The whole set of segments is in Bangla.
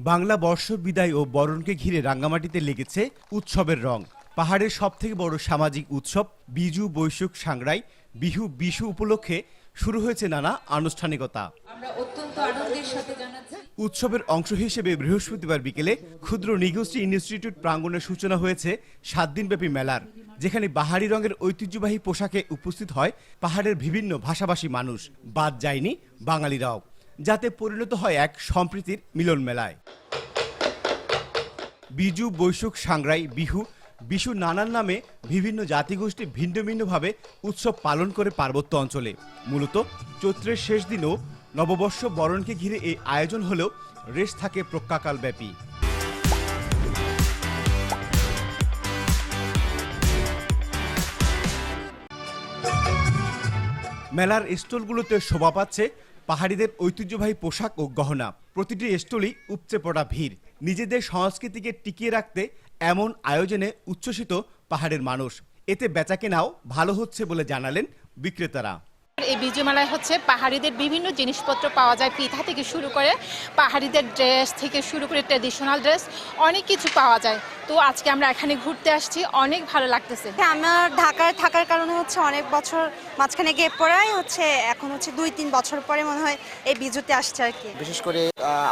বাংলা বর্ষ বিদায় ও বরণকে ঘিরে রাঙ্গামাটিতে লেগেছে উৎসবের রং। পাহাড়ের সবথেকে বড় সামাজিক উৎসব বিজু বৈশুখ সাংগ্রাই বিশু উপলক্ষে শুরু হয়েছে নানা আনুষ্ঠানিকতা। উৎসবের অংশ হিসেবে বৃহস্পতিবার বিকেলে ক্ষুদ্র নিগোষ্ঠী ইনস্টিটিউট প্রাঙ্গণের সূচনা হয়েছে 7 দিনব্যাপী মেলার, যেখানে বাহারি রঙের ঐতিহ্যবাহী পোশাকে উপস্থিত হয় পাহাড়ের বিভিন্ন ভাষাভাষী মানুষ। বাদ যায়নি বাঙালিরাও, যাতে পরিণত হয় এক সম্প্রীতির মিলন মেলায়। বিজু বৈশুখ সাংগ্রাই বিশু নানান নামে বিভিন্ন জাতিগোষ্ঠী ভিন্ন ভিন্নভাবে উৎসব পালন করে পার্বত্য অঞ্চলে। মূলত চৈত্রের শেষ দিনও নববর্ষ বরণকে ঘিরে এই আয়োজন হলেও রেশ থাকে প্রজ্ঞাকাল ব্যাপী। মেলার স্টলগুলোতে শোভা পাচ্ছে পাহাড়িদের ঐতিহ্যবাহী পোশাক ও গহনা। প্রতিটি স্টলই উপচে পড়া ভিড়। নিজেদের সংস্কৃতিকে টিকিয়ে রাখতে এমন আয়োজনে উচ্ছ্বসিত পাহাড়ের মানুষ। এতে বেচাকেনাও ভালো হচ্ছে বলে জানালেন বিক্রেতারা। এই বিজু মেলায় পাহাড়িদের বিভিন্ন জিনিসপত্র পাওয়া যায়, পিঠা থেকে শুরু করে পাহাড়িদের ড্রেস থেকে শুরু করে ট্র্যাডিশনাল ড্রেস অনেক কিছু পাওয়া যায়। তো আজকে আমরা এখানে ঘুরতে আসছি, অনেক ভালো লাগতেছে। আমার ঢাকায় থাকার কারণে অনেক বছর মাঝখানে গিয়ে পড়াই এখন 2-3 বছর পরে মনে হয় এই বিজুতে আসছে আর কি। বিশেষ করে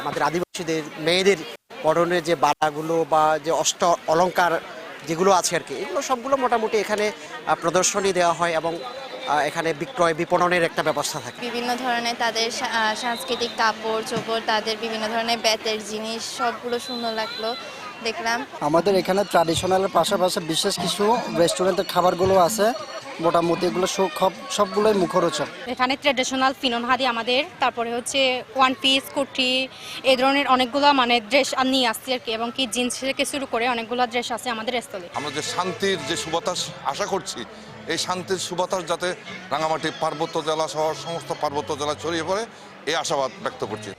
আমাদের আদিবাসীদের মেয়েদের পরনের যে বালাগুলো বা যে অষ্ট অলংকার যেগুলো আছে আর কি, এগুলো সবগুলো মোটামুটি এখানে প্রদর্শনী দেওয়া হয় এবং এখানে বিক্রয় বিপণনের একটা ব্যবস্থা থাকে। বিভিন্ন ধরনের তাদের সাংস্কৃতিক কাপড় চোপড়, তাদের বিভিন্ন ধরনের বেতের জিনিস, সবগুলো সুন্দর লাগলো দেখলাম। আমাদের এখানে ট্র্যাডিশনালের পাশাপাশি বিশেষ কিছু রেস্টুরেন্টের খাবারগুলো আছে, মোটামুটি এগুলো সবগুলোই মুখরোচক। এখানে ট্র্যাডিশনাল ফিননহাদি আমাদের, তারপরে ওয়ান পিস কুর্তি, এই ধরনের অনেকগুলো ড্রেস নিয়ে আসছি আর কি, এবং কি জিন্স থেকে শুরু করে অনেকগুলো ড্রেস আছে আমাদের স্থলে। আমরা যে শান্তির যে সুবাতাস আশা করছি, এই শান্তির সুবাতাস যাতে রাঙ্গামাটি পার্বত্য জেলা সহ সমস্ত পার্বত্য জেলা ছড়িয়ে পড়ে, এই আশাবাদ ব্যক্ত করছি।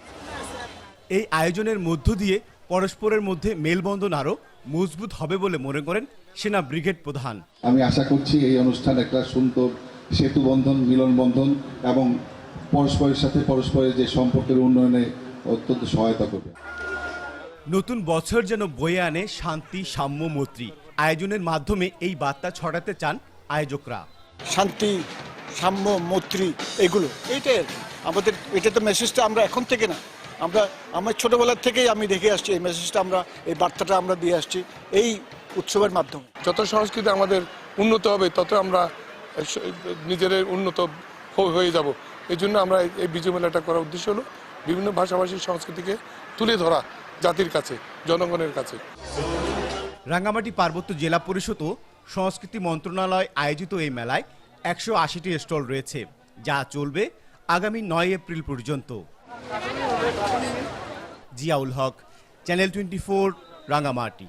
এই আয়োজনের মধ্য দিয়ে পরস্পরের মধ্যে মেলবন্ধন আরও মজবুত হবে বলে মনে করেন সেনা ব্রিগেড প্রধান। আমি আশা করছি এই অনুষ্ঠান একটা সুন্দর সেতু বন্ধন, মিলন বন্ধন এবং পরস্পরের সাথে পরস্পরের যে সম্পর্কের উন্নয়নে অত্যন্ত সহায়তা করবে। নতুন বছর যেন বয়ে আনে শান্তি, সাম্য, মৈত্রী। আয়োজনের মাধ্যমে এই বার্তা ছড়াতে চান আয়োজকরা। শান্তি, সাম্য, মৈত্রী, এগুলো এইটাই আর কি আমাদের। এটা তো মেসেজটা আমরা এখন থেকে না, আমার ছোটবেলার থেকেই আমি দেখে আসছি এই মেসেজটা, এই বার্তাটা আমরা দিয়ে আসছি এই উৎসবের মাধ্যমে। যত সংস্কৃতি আমাদের উন্নত হবে, তত আমরা নিজেদের উন্নত হয়ে যাব। এই জন্য আমরা এই বিজু মেলাটা করার উদ্দেশ্য হলো বিভিন্ন ভাষাভাষীর সংস্কৃতিকে তুলে ধরা জাতির কাছে, জনগণের কাছে। রাঙ্গামাটি পার্বত্য জেলা পরিষদ ও সংস্কৃতি মন্ত্রণালয় আয়োজিত এই মেলায় 180টি স্টল রয়েছে, যা চলবে আগামী 9 এপ্রিল পর্যন্ত। জিয়াউল হক, চ্যানেল 24, রাঙ্গামাটি।